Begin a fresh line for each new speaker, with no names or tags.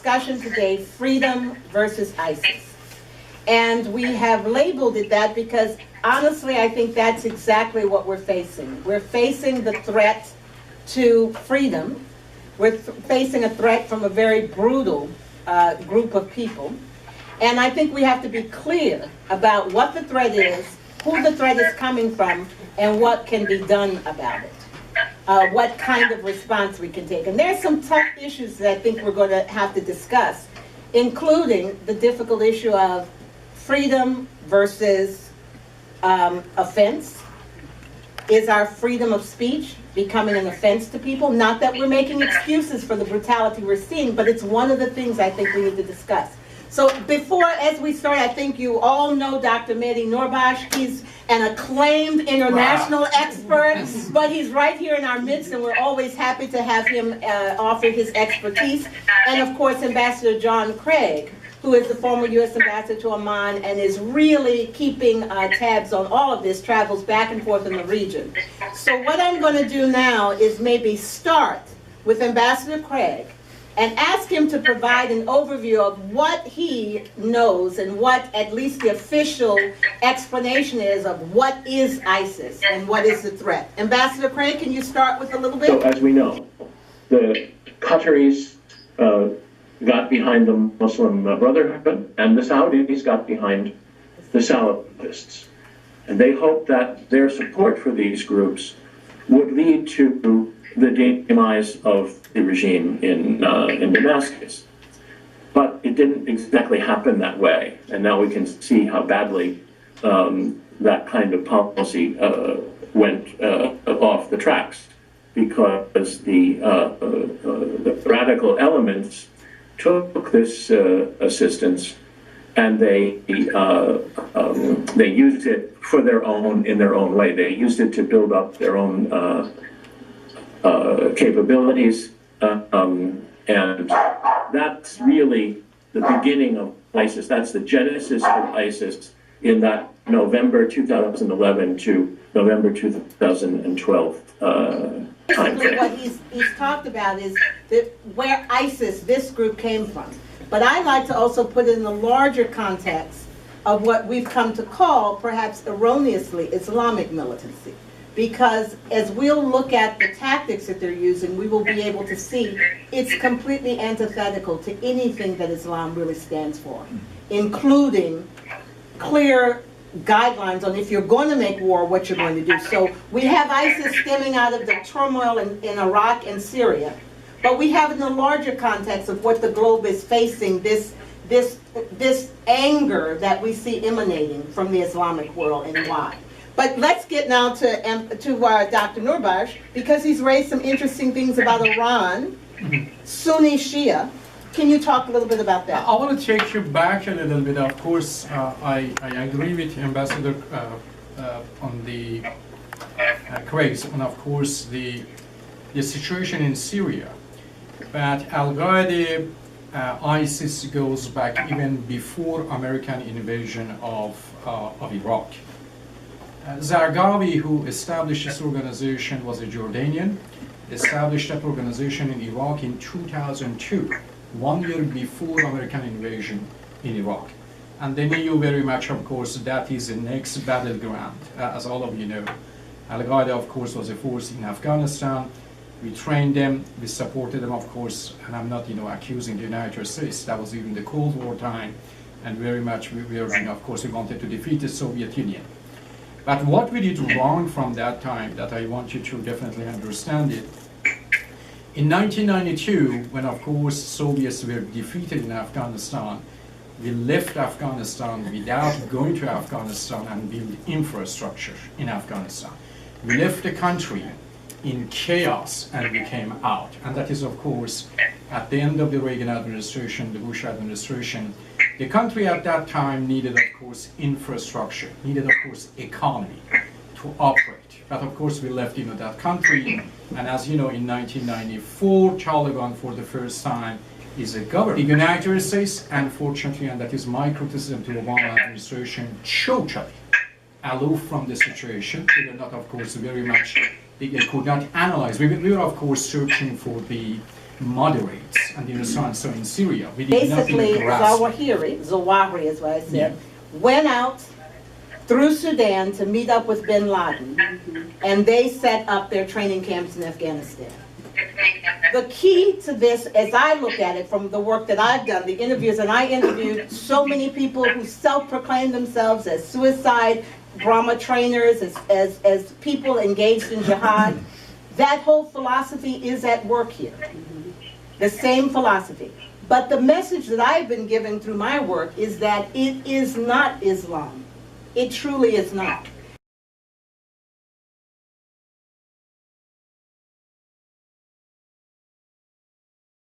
discussion today, freedom versus ISIS. And we have labeled it that because honestly, I think that's exactly what we're facing. We're facing the threat to freedom. We're facing a threat from a very brutal group of people. And I think we have to be clear about what the threat is, who the threat is coming from, and what can be done about it. What kind of response we can take. And there's some tough issues that I think we're going to have to discuss, including the difficult issue of freedom versus offense. Is our freedom of speech becoming an offense to people? Not that we're making excuses for the brutality we're seeing, but it's one of the things I think we need to discuss. So before, as we start, I think you all know Dr. Mehdi Noorbakhsh. He's an acclaimed international expert, but he's right here in our midst, and we're always happy to have him offer his expertise. And of course, Ambassador John Craig, who is the former U.S. ambassador to Oman and is really keeping tabs on all of this, travels back and forth in the region. So what I'm going to do now is maybe start with Ambassador Craig and ask him to provide an overview of what he knows and what at least the official explanation is of what is ISIS and what is the threat. Ambassador Craig, can you start with a little bit?
So as we know, the Qataris got behind the Muslim Brotherhood, and the Saudis got behind the Salafists. And they hoped that their support for these groups would lead to the demise of the regime in Damascus. But it didn't exactly happen that way, and now we can see how badly that kind of policy went off the tracks, because the radical elements took this assistance and they used it for their own, in their own way. They used it to build up their own capabilities, and that's really the beginning of ISIS. That's the genesis of ISIS in that November 2011 to November 2012
Basically, what he's talked about is where ISIS, this group, came from. But I like to also put it in the larger context of what we've come to call, perhaps erroneously, Islamic militancy. Because as we'll look at the tactics that they're using, we will be able to see it's completely antithetical to anything that Islam really stands for, including clear guidelines on if you're going to make war, what you're going to do. So we have ISIS stemming out of the turmoil in Iraq and Syria, but we have in the larger context of what the globe is facing, this anger that we see emanating from the Islamic world and why. But let's get now to Dr. Noorbakhsh, because he's raised some interesting things about Iran, Sunni Shia. Can you talk a little bit about that?
I want to take you back a little bit. Of course, I agree with Ambassador on the Craig's, and of course the situation in Syria. But Al-Qaeda, ISIS goes back even before American invasion of Iraq. Zarqawi, who established this organization, was a Jordanian, established that organization in Iraq in 2002. 1 year before American invasion in Iraq. And they knew very much, of course, that is the next battleground, as all of you know. Al-Qaeda, of course, was a force in Afghanistan. We trained them, we supported them, of course, and I'm not, accusing the United States. That was even the Cold War time, and very much we were, of course, we wanted to defeat the Soviet Union. But what we did wrong from that time, that I want you to definitely understand it, in 1992, when of course Soviets were defeated in Afghanistan, we left Afghanistan without going to Afghanistan and build infrastructure in Afghanistan. We left the country in chaos and we came out. And that is of course at the end of the Reagan administration, the Bush administration. The country at that time needed of course infrastructure, needed of course economy to operate. But of course we left that country, and as you know, in 1994, Taliban for the first time is a government. The United States, unfortunately, and that is my criticism to the Obama administration, totally aloof from the situation. They were not, of course, very much, they could not analyze. We were, of course, searching for the moderates and the Renaissance. So in Syria, we did not
Basically,
even grasp.
Zawahiri is what I said,
Yeah.
went out through Sudan to meet up with bin Laden, and they set up their training camps in Afghanistan. The key to this, as I look at it from the work that I've done, the interviews, and I interviewed so many people who self-proclaim themselves as suicide Brahma trainers, as people engaged in jihad, that whole philosophy is at work here. The same philosophy. But the message that I've been given through my work is that it is not Islam. It truly is not.